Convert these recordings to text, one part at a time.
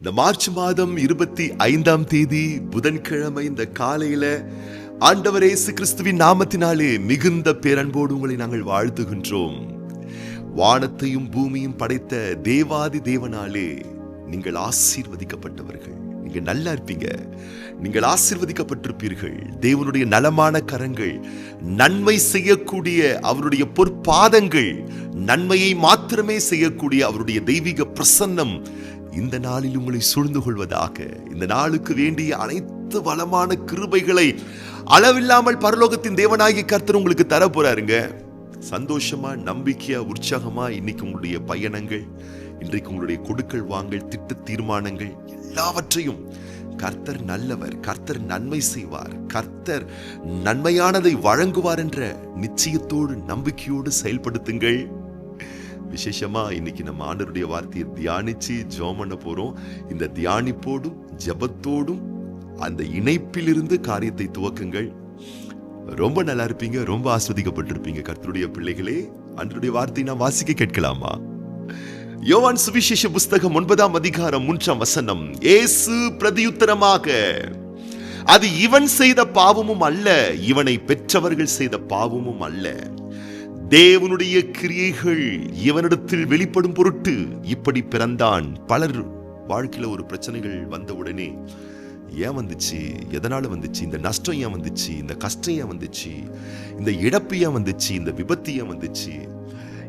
இந்த மார்ச் மாதம் 25ஆம் தேதி புதன்கிழமை இந்த காலையில ஆண்டவர் இயேசு கிறிஸ்துவின் நாமத்தினாலே மிகுந்த பேரன்போடு உங்களை நாங்கள் வாழ்த்துகின்றோம். வானத்தையும் பூமியும் படைத்த தேவாதி தேவனாலே நீங்கள் ஆசீர்வதிக்கப்பட்டவர்கள். நீங்க நல்லா இருப்பீங்க, நீங்கள் ஆசீர்வதிக்கப்பட்டிருப்பீர்கள். தேவனுடைய நலமான கரங்கள், நன்மை செய்யக்கூடிய அவருடைய பொற்பாதங்கள், நன்மையை மாத்திரமே செய்யக்கூடிய அவருடைய தெய்வீக பிரசன்னம் இந்த நாளில் உங்களை சூழ்ந்து கொள்வதாக. இந்த நாளுக்கு வேண்டிய அனைத்து வளமான கிருபைகளை அளவில்லாமல் பரலோகத்தின் தேவனாகிய கர்த்தர் உங்களுக்கு தர போறாருங்க. சந்தோஷமா, நம்பிக்கையா, உற்சாகமா இன்னைக்கு உங்களுடைய பயணங்கள், இன்றைக்கு உங்களுடைய கொடுக்கல் வாங்கல், திட்ட தீர்மானங்கள் எல்லாவற்றையும் கர்த்தர் நல்லவர், கர்த்தர் நன்மை செய்வார், கர்த்தர் நன்மையானதை வழங்குவார் என்ற நிச்சயத்தோடு நம்பிக்கையோடு செயல்படுத்துங்கள். விசேஷமா இன்னைக்கு நம்ம ஆண்டவருடைய வார்த்தையை தியானிச்சு ஜெபம் பண்ண போறோம். இந்த தியானிப்போடும் ஜெபத்தோடும் அந்த இணைப்பிலிருந்து காரியத்தை துவக்குங்கள். ரொம்ப நல்லா இருப்பீங்க, ரொம்ப ஆஸ்வதிக்கப்பட்டிருப்பீங்க. கர்த்தருடைய பிள்ளைகளே, ஆண்டவருடைய வார்த்தையை நான் வாசிக்க கேட்கலாமா? யோவான் சுவிசேஷ புஸ்தகம் 9ஆம் அதிகாரம் 3ஆம் வசனம். இயேசு பிரதியுத்தரமாக, அது இவன் செய்த பாவமும் அல்ல, இவனை பெற்றவர்கள் செய்த பாவமும் அல்ல, தேவனுடைய கிரியைகள் இவனிடத்தில் வெளிப்படும் பொருட்டு இப்படி பிறந்தான். பலர் வாழ்க்கையில ஒரு பிரச்சனைகள் வந்த உடனே ஏன் வந்துச்சு, எதனால வந்துச்சு, இந்த நஷ்டம் ஏன் வந்துச்சு, இந்த கஷ்டம் ஏன் வந்துச்சு, இந்த இழப்பு ஏன் வந்துச்சு, இந்த விபத்து ஏன் வந்துச்சு,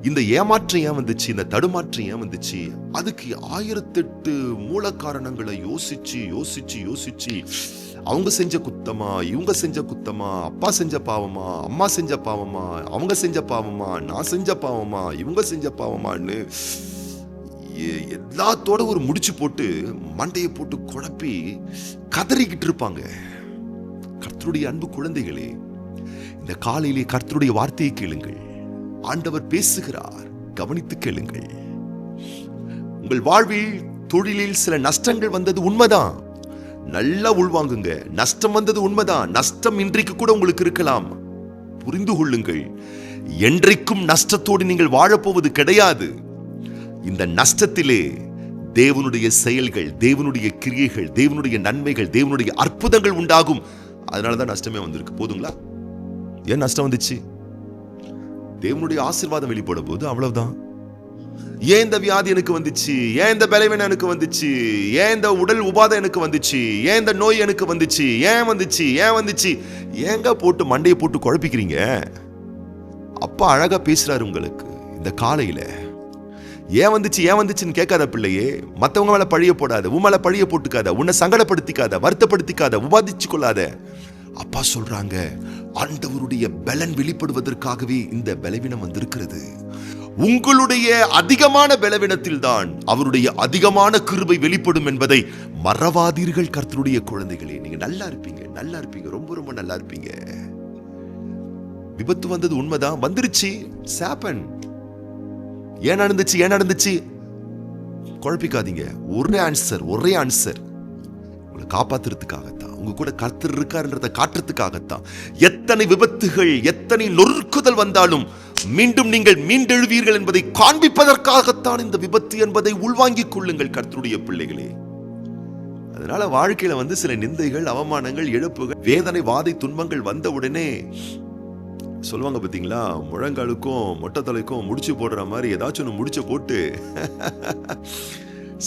இந்த ஏமாற்றம் ஏன் வந்துச்சு, இந்த தடுமாற்றம் ஏன் வந்துச்சு, அதுக்கு 1008 மூல காரணங்களை யோசிச்சு யோசிச்சு யோசிச்சு அவங்க செஞ்ச குத்தமா, இவங்க செஞ்ச குத்தமா, அப்பா செஞ்ச பாவமா, அம்மா செஞ்ச பாவமா, அவங்க செஞ்ச பாவமா, நான் செஞ்ச பாவமா, இவங்க செஞ்ச பாவமான்னு எல்லாத்தோட ஒரு முடிச்சு போட்டு மண்டையை போட்டு குழப்பி கதறிக்கிட்டு இருப்பாங்க. கர்த்தருடைய அன்பு குழந்தைகளே, இந்த காலையிலே கர்த்தருடைய வார்த்தையை கேளுங்கள். ஆண்டவர் பேசுகிறார், கவனித்து கேளுங்கள். உங்கள் வாழ்வில் தொழிலில் சில நஷ்டங்கள் வந்தது உண்மைதான், நல்லா உள்வாங்குங்க. நஷ்டம் வந்தது உண்மைதான், நஷ்டம் இன்றைக்கு கூட உங்களுக்கு இருக்கலாம். புரிந்து கொள்ளுங்கள், என்றைக்கும் நஷ்டத்தோடு நீங்கள் வாழப்போவது கிடையாது. இந்த நஷ்டத்திலே தேவனுடைய செயல்கள், தேவனுடைய கிரியைகள், தேவனுடைய நன்மைகள், தேவனுடைய அற்புதங்கள் உண்டாகும். அதனாலதான் நஷ்டமே வந்திருக்கு. போதுங்களா? ஏன் நஷ்டம் வந்துச்சு? தேவனுடைய ஆசீர்வாதம் வெளிப்படும் போது அவ்வளவுதான். ஏன் இந்த வியாதி எனக்கு வந்துச்சு, ஏன் இந்த பலவீனம் எனக்கு வந்துச்சு, ஏன் இந்த உடல் உபாதை எனக்கு வந்துச்சு, ஏன் இந்த நோய் எனக்கு வந்துச்சு, ஏன் வந்துச்சு, ஏன் வந்துச்சு, ஏங்க போட்டு மண்டையை போட்டு குழப்பிக்கிறீங்க? அப்பா அழகா பேசுறாரு உங்களுக்கு இந்த காலையில. ஏன் வந்துச்சு, ஏன் வந்துச்சுன்னு கேட்காத பிள்ளையே. மற்றவங்க மேல பழிய போடாத, உன் மேல பழிய போட்டுக்காத, உன்னை சங்கடப்படுத்திக்காத, வருத்தப்படுத்திக்காத, உபாதிச்சு கொள்ளாத. அப்பா சொல்றாங்க, ஆண்டவருடைய பலன் வெளிப்படுவதற்காகவே இந்த பலவீனம் வந்திருக்கிறது. உங்களுடைய அதிகமான பலவீனத்தில் தான் அவருடைய அதிகமான கிருபை வெளிப்படும் என்பதை மறவாதீர்கள். கர்த்தருடைய குழந்தைகளே, நீங்க நல்லா இருப்பீங்க, நல்லா இருப்பீங்க, ரொம்ப ரொம்ப நல்லா இருப்பீங்க. விபத்து வந்தது உண்மைதான், வந்துருச்சு. சாப்பன் ஏன் நடந்துச்சு, ஏன் நடந்துச்சு குழப்பிக்காதீங்க. ஒரே ஆன்சர், ஒரே ஆன்சர். உங்களை காப்பாத்துறதுக்காகத்தான், உங்க கூட கர்த்தர் இருக்காருன்றதை காட்டுறதுக்காகத்தான். எத்தனை விபத்துகள், எத்தனை நொறுக்குதல் வந்தாலும் மீண்டும் நீங்கள் மீண்டெழுவீர்கள் என்பதை காண்பிப்பதற்காகத்தான் இந்த விபத்து என்பதை உள்வாங்கிக் கொள்ளுங்கள் கர்த்தருடைய பிள்ளைகளே. அதனால வாழ்க்கையில சில நிந்தைகள், அவமானங்கள், இழப்புகள், வேதனை, வாதை, துன்பங்கள் வந்த உடனே சொல்லுவாங்க பாத்தீங்களா, முழங்காலுக்கும் மொட்டை தலைக்கும் முடிச்சு போடுற மாதிரி ஏதாச்சும் ஒன்று முடிச்ச போட்டு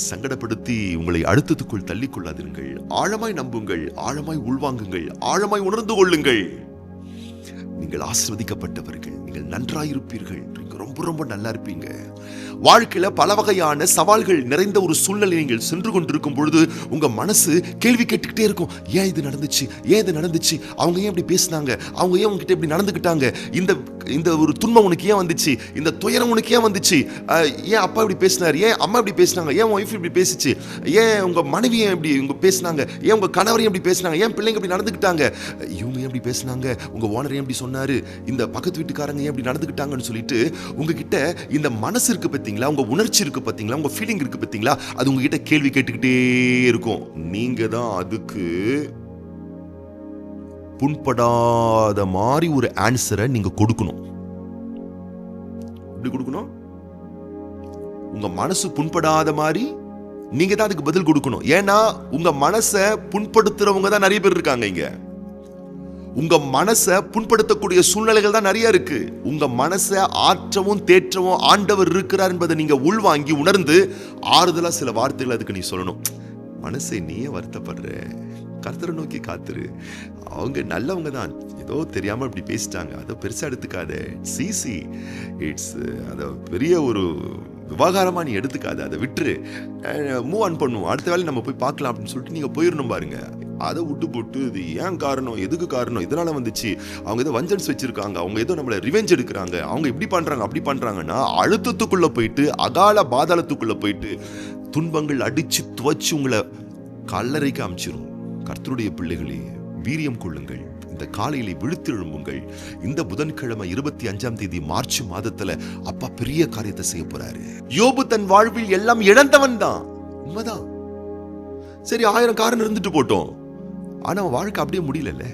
சங்கடப்படுத்தி உங்களை அழுத்தத்துக்குள் தள்ளிக் கொள்ளாதீர்கள். ஆழமாய் நம்புங்கள், ஆழமாய் உள்வாங்குங்கள், ஆழமாய் உணர்ந்து கொள்ளுங்கள். நீங்கள் ஆசீர்வதிக்கப்பட்டவர்கள், நீங்கள் நன்றாயிருப்பீர்கள், நீங்க ரொம்ப ரொம்ப நல்லா இருப்பீங்க. வாழ்க்கையில பல வகையான சவால்கள் நிறைந்த ஒரு சூழ்நிலை நீங்கள் சென்று கொண்டிருக்கும் பொழுது உங்க மனசு கேள்வி கேட்டுக்கிட்டே இருக்கும். ஏன் இது நடந்துச்சு, ஏன் இது நடந்துச்சு, அவங்க ஏன் இப்படி பேசினாங்க, அவங்க ஏன் உங்ககிட்ட இப்படி நடந்துக்கிட்டாங்க, இந்த ஒரு துன்பம் உனக்கு ஏன் வந்துச்சு, இந்த துயரம் உனக்கு ஏன் வந்துச்சு, ஏன் அப்பா இப்படி பேசினார், ஏன் அம்மா இப்படி பேசினாங்க, ஏன் ஒய்ஃப் இப்படி பேசிச்சு, ஏன் உங்க மனைவி ஏன் இப்படி இவங்க பேசினாங்க, ஏன் உங்க கணவர் எப்படி பேசினாங்க, ஏன் பிள்ளைங்க இப்படி நடந்துக்கிட்டாங்க, இவங்க ஏன் இப்படி பேசினாங்க, உங்க ஓனர் ஏன் இப்படி சொன்னாரு, இந்த பக்கத்து வீட்டுக்காரங்க ஏன் இப்படி நடந்துக்கிட்டாங்கன்னு சொல்லிட்டு உங்ககிட்ட இந்த மனசு இருக்கு பார்த்தீங்களா, உங்க உணர்ச்சி இருக்கு பார்த்தீங்களா, உங்க ஃபீலிங் இருக்கு பார்த்தீங்களா, அது உங்ககிட்ட கேள்வி கேட்டுக்கிட்டே இருக்கும். நீங்க தான் அதுக்கு புண்படாத மாதிரி ஒரு ஆன்சரை நீங்க கொடுக்கணும். எப்படி கொடுக்கணும்? உங்க மனசு புண்படாத மாதிரி நீங்க தான் அதுக்கு பதில் கொடுக்கணும். ஏன்னா உங்க மனசை புண்படுத்துறவங்க தான் நிறைய பேர் இருக்காங்க. இங்க உங்க மனசை புண்படுத்தக்கூடிய சூழ்நிலைகள் தான் நிறைய இருக்கு. உங்க மனசை ஆற்றவும் தேற்றவும் ஆண்டவர் இருக்கிறார் என்பதை நீங்க உள்வாங்கி உணர்ந்து ஆறுதலா சில வார்த்தைகள் அதுக்கு நீ சொல்லணும். மனசை நீயே வருத்தப்படுற, கர்த்தரை நோக்கி காத்துரு. அவங்க நல்லவங்க தான், ஏதோ தெரியாம இப்படி பேசிட்டாங்க, அதை பெருசா எடுத்துக்காத. சிசி இட்ஸ் அதை பெரிய ஒரு விவகாரமா நீ எடுத்துக்காத, அதை விட்டுரு, மூவ் ஆன் பண்ணுவோம், அடுத்த வேலை நம்ம போய் பார்க்கலாம் அப்படின்னு சொல்லிட்டு நீங்க போயிடணும் பாருங்க. அதை விட்டு போட்டு இது ஏன் காரணம், எதுக்கு காரணம், இதனால வந்துச்சு, அவங்க ஏதோ வஞ்சன்ஸ் வச்சிருக்காங்க, அவங்க ஏதோ நம்மளை ரிவெஞ்ச் எடுக்கிறாங்க, அவங்க இப்படி பண்றாங்க அப்படி பண்றாங்கன்னா அழுத்தத்துக்குள்ள போயிட்டு அகால பாதாளத்துக்குள்ள போயிட்டு துன்பங்கள் அடிச்சு துவச்சு உங்களை கல்லறைக்கு அமைச்சிரும். கர்த்தருடைய பிள்ளைகளே, வீரியம் கொள்ளுங்கள், இந்த காலையிலே விழுத்து எழும்புங்கள். இந்த புதன்கிழமை 25ஆம் தேதி மார்ச் மாதத்துல அப்பா பெரிய காரியத்தை செய்ய போறாரு. யோபு தன் வாழ்வில் எல்லாம் இழந்தவன் தான், உண்மைதான். சரி, 1000 காரணம் இருந்துட்டு போட்டோம், ஆனா அவன் வாழ்க்கை அப்படியே முடியல.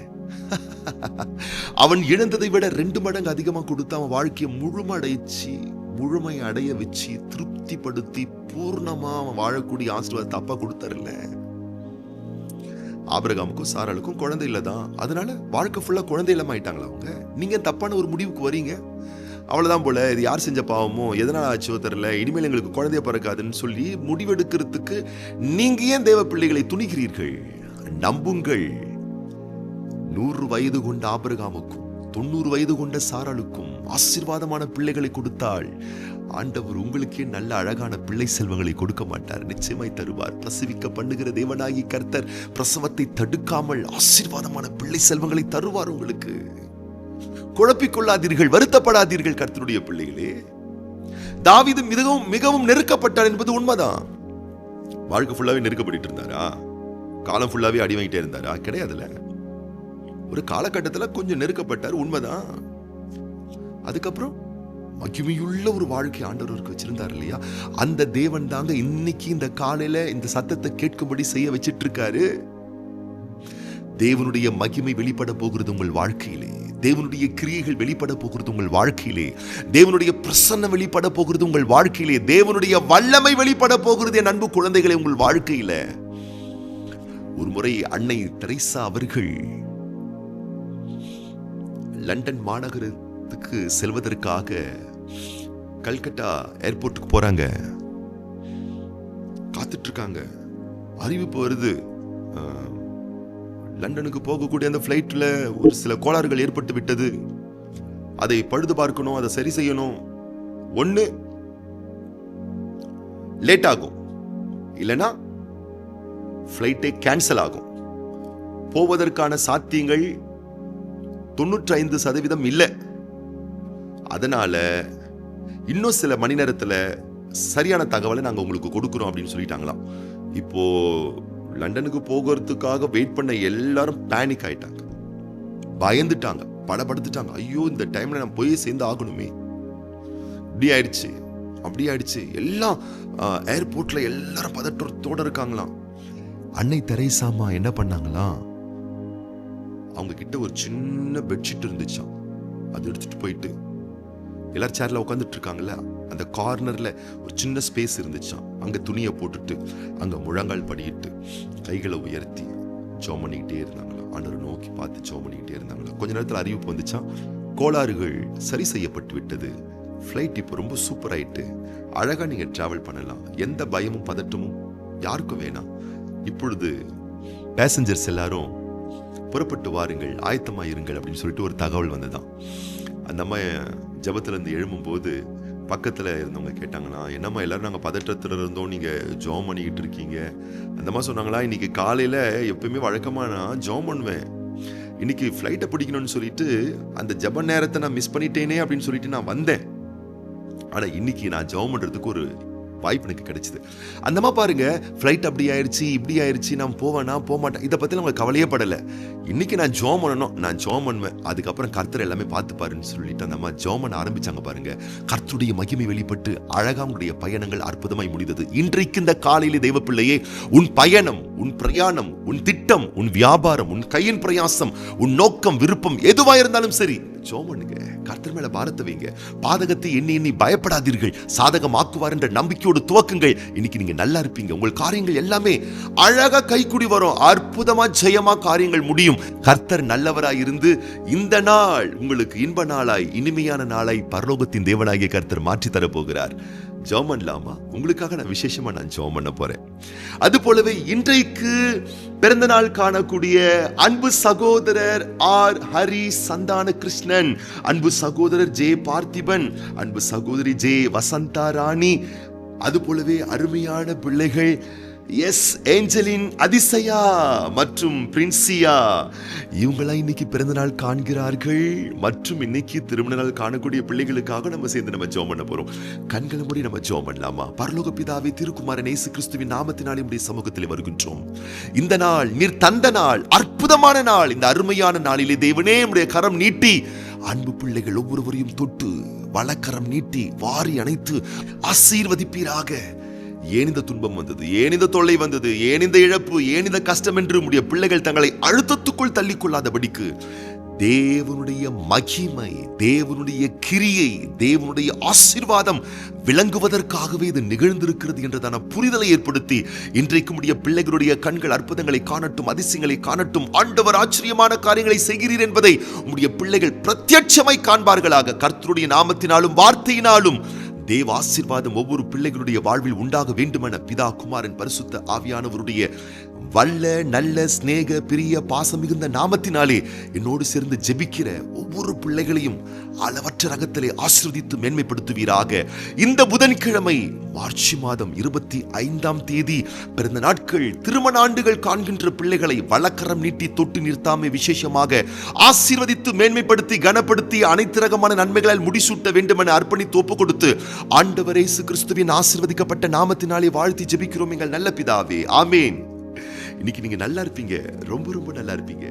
அவன் இழந்ததை விட 2 மடங்கு அதிகமா கொடுத்து அவன் வாழ்க்கையை முழுமை அடைய வச்சு திருப்திப்படுத்தி பூர்ணமா அவன் வாழக்கூடிய ஆசீர்வாதத்தை அப்பா கொடுத்தாருல்ல. ஆபிரகாமுக்கும் சாராளுக்கும் குழந்தை இல்லதான், அதனால வாழ்க்கை ஃபுல்லா குழந்தை இல்லாம ஆயிட்டாங்களா அவங்க? நீங்க தப்பான ஒரு முடிவுக்கு வரீங்க, அவ்வளவுதான் போல, இது யார் செஞ்ச பாவமோ, எதனால ஆச்சோ தெரியல, இனிமேல் எங்களுக்கு குழந்தைய பிறக்காதுன்னு சொல்லி முடிவெடுக்கிறதுக்கு நீங்க ஏன் தேவ பிள்ளைகளை துணிகிறீர்கள்? நம்புங்கள். 100 வயது கொண்ட ஆபிரகாமுக்கும் 90 வயது கொண்ட சாராளுக்கும் ஆசீர்வாதமான பிள்ளைகளை கொடுத்தாள். ஆண்டவர் உங்களுக்கே நல்ல அழகான பிள்ளை செல்வங்களை கொடுக்க மாட்டார், நிச்சயமாய் தருவார். பிரசவிக்க பண்ணுகிற தேவனாகி கர்த்தர் பிரசவத்தை தடுக்காமல் ஆசீர்வாதமான பிள்ளை செல்வங்களை தருவார் உங்களுக்கு. குழப்பிக்கொள்ளாதீர்கள், வருத்தப்படாதீர்கள் கர்த்தருடைய பிள்ளைகளே. தாவீது மிகவும் மிகவும் நெருக்கப்பட்டார் என்பது உண்மைதான். வாழ்க்கை ஃபுல்லாவே நெருக்கப்பட்டு இருந்தாரா? காலம் ஃபுல்லாவே அடி வாங்கிட்டே இருந்தாரா? கிடையாதுல. ஒரு காலகட்டத்தில் கொஞ்சம் நெருக்கப்பட்டார், உண்மைதான். அதுக்கப்புறம் மகிமையுள்ள ஒரு வாழ்க்கை ஆண்டவருக்கு வச்சிருந்தார் இல்லையா? அந்த தேவன் தாங்க இன்னைக்கு இந்த காலையில இந்த சத்தத்தை கேட்கும்படி செய்ய வச்சிட்டு இருக்காரு. தேவனுடைய மகிமை வெளிப்பட போகிறது உங்கள் வாழ்க்கையிலே, தேவனுடைய கிரியைகள் வெளிப்பட போகிறது உங்கள் வாழ்க்கையிலே, தேவனுடைய பிரசன்னம் வெளிப்பட போகிறது உங்கள் வாழ்க்கையிலே, தேவனுடைய வல்லமை வெளிப்பட போகிறது என் அன்பு குழந்தைகளை உங்கள் வாழ்க்கையில. ஒரு முறை அன்னை தெரேசா அவர்கள் லண்டன் மாநகரத்துக்கு செல்வதற்காக கல்கட்டா ஏர்போர்ட்டுக்கு போறாங்க. காத்துட்டு இருக்காங்க. அறிவிப்பு வருது, லண்டனுக்கு போகக்கூடிய அந்த பிளைட்ல ஒரு சில கோளாறுகள் ஏற்பட்டு விட்டது, அதை பழுது பார்க்கணும், அதை சரி செய்யணும். ஒண்ணு லேட் ஆகும், இல்லைன்னா பிளைட்டே கேன்சல் ஆகும். போவதற்கான சாத்தியங்கள் 95% இல்லை. அதனால இன்னும் சில மணி நேரத்துல சரியான தகவலை நாங்க உங்களுக்கு கொடுக்கிறோம் அப்படின்னு சொல்லிட்டாங்களாம். இப்போ லண்டனுக்கு போகிறதுக்காக வெயிட் பண்ண எல்லாரும் பேனிக் ஆயிட்டாங்க, பயந்துட்டாங்க, படபடுத்துட்டாங்க. ஐயோ, இந்த டைம்ல நான் போய் சேர்ந்து ஆகணுமே, இப்படி ஆயிடுச்சு அப்படி ஆயிடுச்சு. எல்லாம் ஏர்போர்ட்ல எல்லாரும் பதற்றத்தோட இருக்காங்களாம். அன்னை தெரேசாமா என்ன பண்ணாங்களாம், அவங்க கிட்ட ஒரு சின்ன பெட்ஷீட் இருந்துச்சாம், அது எடுத்துட்டு போயிட்டு எல்லாரும் சேர்ல உட்காந்துட்டு இருக்காங்கல்ல, அந்த கார்னர்ல ஒரு சின்ன ஸ்பேஸ் இருந்துச்சாம், அங்க துணியை போட்டுட்டு அங்க முழங்கால் படியிட்டு கைகளை உயர்த்தி ஜெபம் பண்ணிக்கிட்டே இருந்தாங்களா, ஆண்டவரை நோக்கி பார்த்து ஜெபம் பண்ணிக்கிட்டே இருந்தாங்களா. கொஞ்ச நேரத்தில் அறிவிப்பு வந்துச்சாம், கோளாறுகள் சரி செய்யப்பட்டு விட்டது, ஃப்ளைட் இப்போ ரொம்ப சூப்பர் ஆயிட்டு, அழகா நீங்க டிராவல் பண்ணலாம், எந்த பயமும் பதட்டமும் யாருக்கும் வேணாம், இப்பொழுது பேசஞ்சர்ஸ் எல்லாரும் புறப்பட்டு வாருங்கள், ஆயத்தமா இருங்கள் அப்படின்னு சொல்லிட்டு ஒரு தகவல் வந்ததான். அந்த அம்மா ஜபத்துல இருந்து எழும்பும் போது பக்கத்துல இருந்தவங்க கேட்டாங்களா, என்னம்மா எல்லாரும் நாங்க பதற்றத்துல இருந்தோம், நீங்க ஜெபம் பண்ணிக்கிட்டு இருக்கீங்க. அந்த அம்மா சொன்னாங்களா, இன்னைக்கு காலையில எப்பயுமே வழக்கமா நான் ஜெபம் பண்ணுவேன், இன்னைக்கு ஃப்ளைட்டை பிடிக்கணும்னு சொல்லிட்டு அந்த ஜப நேரத்தை நான் மிஸ் பண்ணிட்டேனே அப்படின்னு சொல்லிட்டு நான் வந்தேன். ஆனா இன்னைக்கு நான் ஜெபம் பண்றதுக்கு ஒரு வாய்ப்பு எனக்கு கிடைச்சது. அந்தமா பாருங்க, ஃப்ளைட் அப்படி ஆயிடுச்சு இப்படி ஆயிடுச்சு, நான் போவேனா போக மாட்டேன், இதை பத்தி அவங்க கவலையே படல. இன்னைக்கு நான் ஜெபம் பண்ணணும், நான் ஜெபம் பண்ணுவேன், அதுக்கப்புறம் கர்த்தர் எல்லாமே பார்த்து பாருன்னு சொல்லிட்டு அந்த அம்மா ஜெபம் பண்ண ஆரம்பிச்சாங்க. பாருங்க, கர்த்தருடைய மகிமை வெளிப்பட்டு அழகா உங்களுடைய பயணங்கள் அற்புதமாய் முடிந்தது. இன்றைக்கு இந்த காலையிலே தெய்வ பிள்ளையே, உன் பயணம் உன் பிரயாணம், உன் திட்டம், உன் வியாபாரம், உன் கையின் பிரயாசம், உன் நோக்கம், விருப்பம் எதுவா இருந்தாலும் சரி, ஜெபம் பண்ணுங்க. கர்த்தர் மேல பாரத்தை வைங்க. பாதகத்தை எண்ணி எண்ணி பயப்படாதீர்கள், சாதகமாக்குவார் என்ற நம்பிக்கையோடு துவக்குங்கள். இன்னைக்கு நீங்க நல்லா இருப்பீங்க. உங்கள் காரியங்கள் எல்லாமே அழகா கைக்குடி வரும். அற்புதமா ஜெயமா காரியங்கள் முடியும். கர்த்தர் நல்லவராய் இருந்து இந்த நாள் உங்களுக்கு இன்ப நாளாய், இனிமையான நாளாய் பரலோகத்தின் தேவனாகிய கர்த்தர் மாற்றி தர போகிறார். ஜெபம் பண்ணலாமா? உங்களுக்காக நான் விசேஷமா ஜெபம் பண்ண போறேன். அது போலவே இன்றைக்கு பிறந்த நாள் காணக்கூடிய அன்பு சகோதரர் ஆர் ஹரி சந்தான கிருஷ்ணன், அன்பு சகோதரர் ஜே பார்த்திபன், அன்பு சகோதரி ஜே வசந்தா ராணி, அது போலவே அருமையான பிள்ளைகள் எஸ் ஏஞ்சலின், அதிசயா மற்றும் பிரின்சியா, இவங்களாம் இன்னைக்கு பிறந்த நாள் காண்கிறார்கள். மற்றும் இன்னைக்கு திருமண நாள் காணக்கூடிய பிள்ளைகளுக்காக நம்ம சேர்ந்து ஜெபம் பண்ண போறோம். கண்களை மூடி நம்ம ஜெபம் பண்ணலாமா? பரலோக பிதாவே, திருக்குமாரன் இயேசு கிறிஸ்துவின் நாமத்தினாலே உம்முடைய சமூகத்தில் வருகின்றோம். இந்த நாள் நீர் தந்த நாள், அற்புதமான நாள். இந்த அருமையான நாளிலே தேவனே உம்முடைய கரம் நீட்டி அன்பு பிள்ளைகள் ஒவ்வொருவரையும் தொட்டு வலக்கரம் நீட்டி வாரி அணைத்து ஆசீர்வதிப்பீராக. ஏன் இந்த துன்பம் வந்தது, ஏன் இந்த தொல்லை வந்தது, ஏன் இந்த இழப்பு, ஏன் இந்த கஷ்டம் என்று உம்முடைய பிள்ளைகள் தங்களை அழுத்தத்துக்குள் தள்ளிக்கொள்ளாதபடிக்கு தேவனுடைய மகிமை, தேவனுடைய கிரியை, தேவனுடைய ஆசீர்வாதம் விளங்குவதற்காகவே இது நிகழ்ந்திருக்கிறது என்றதான புரிதலை ஏற்படுத்தி இன்றைக்கு உடைய பிள்ளைகளுடைய கண்கள் அற்புதங்களை காணட்டும், அதிசயங்களை காணட்டும். ஆண்டவர் ஆச்சரியமான காரியங்களை செய்கிறீர் என்பதை உம்முடைய பிள்ளைகள் பிரத்யட்சமாய் காண்பார்களாக. கர்த்தருடைய நாமத்தினாலும் வார்த்தையினாலும் தேவ ஆசீர்வாதம் ஒவ்வொரு பிள்ளைகளுடைய வாழ்வில் உண்டாக வேண்டுமென பிதா, குமாரன், பரிசுத்த ஆவியானவருடைய வல்ல நல்ல ஸ்நேக பிரிய பாசம் மிகுந்த நாமத்தினாலே என்னோடு சேர்ந்து ஜெபிக்கிற ஒவ்வொரு பிள்ளைகளையும் அளவற்ற ரகத்திலே ஆசீர்வதித்து மேன்மைப்படுத்துவீராக. இந்த புதன்கிழமை மார்ச் மாதம் 25ஆம் தேதி பிறந்த நாட்கள், திருமண ஆண்டுகள் காண்கின்ற பிள்ளைகளை வலக்கரம் நீட்டி தொட்டு நிறுத்தாமை விசேஷமாக ஆசீர்வதித்து மேன்மைப்படுத்தி கனப்படுத்தி அனைத்து ரகமான நன்மைகளால் முடிசூட்ட வேண்டுமென அர்ப்பணித்து ஒப்பு கொடுத்து ஆண்டவர் இயேசு கிறிஸ்துவின் ஆசீர்வதிக்கப்பட்ட நாமத்தினாலே வாழ்த்தி ஜெபிக்கிறோம் எங்கள் நல்ல பிதாவே, ஆமேன். இன்னைக்கு நீங்க நல்லா இருப்பீங்க, ரொம்ப ரொம்ப நல்லா இருப்பீங்க.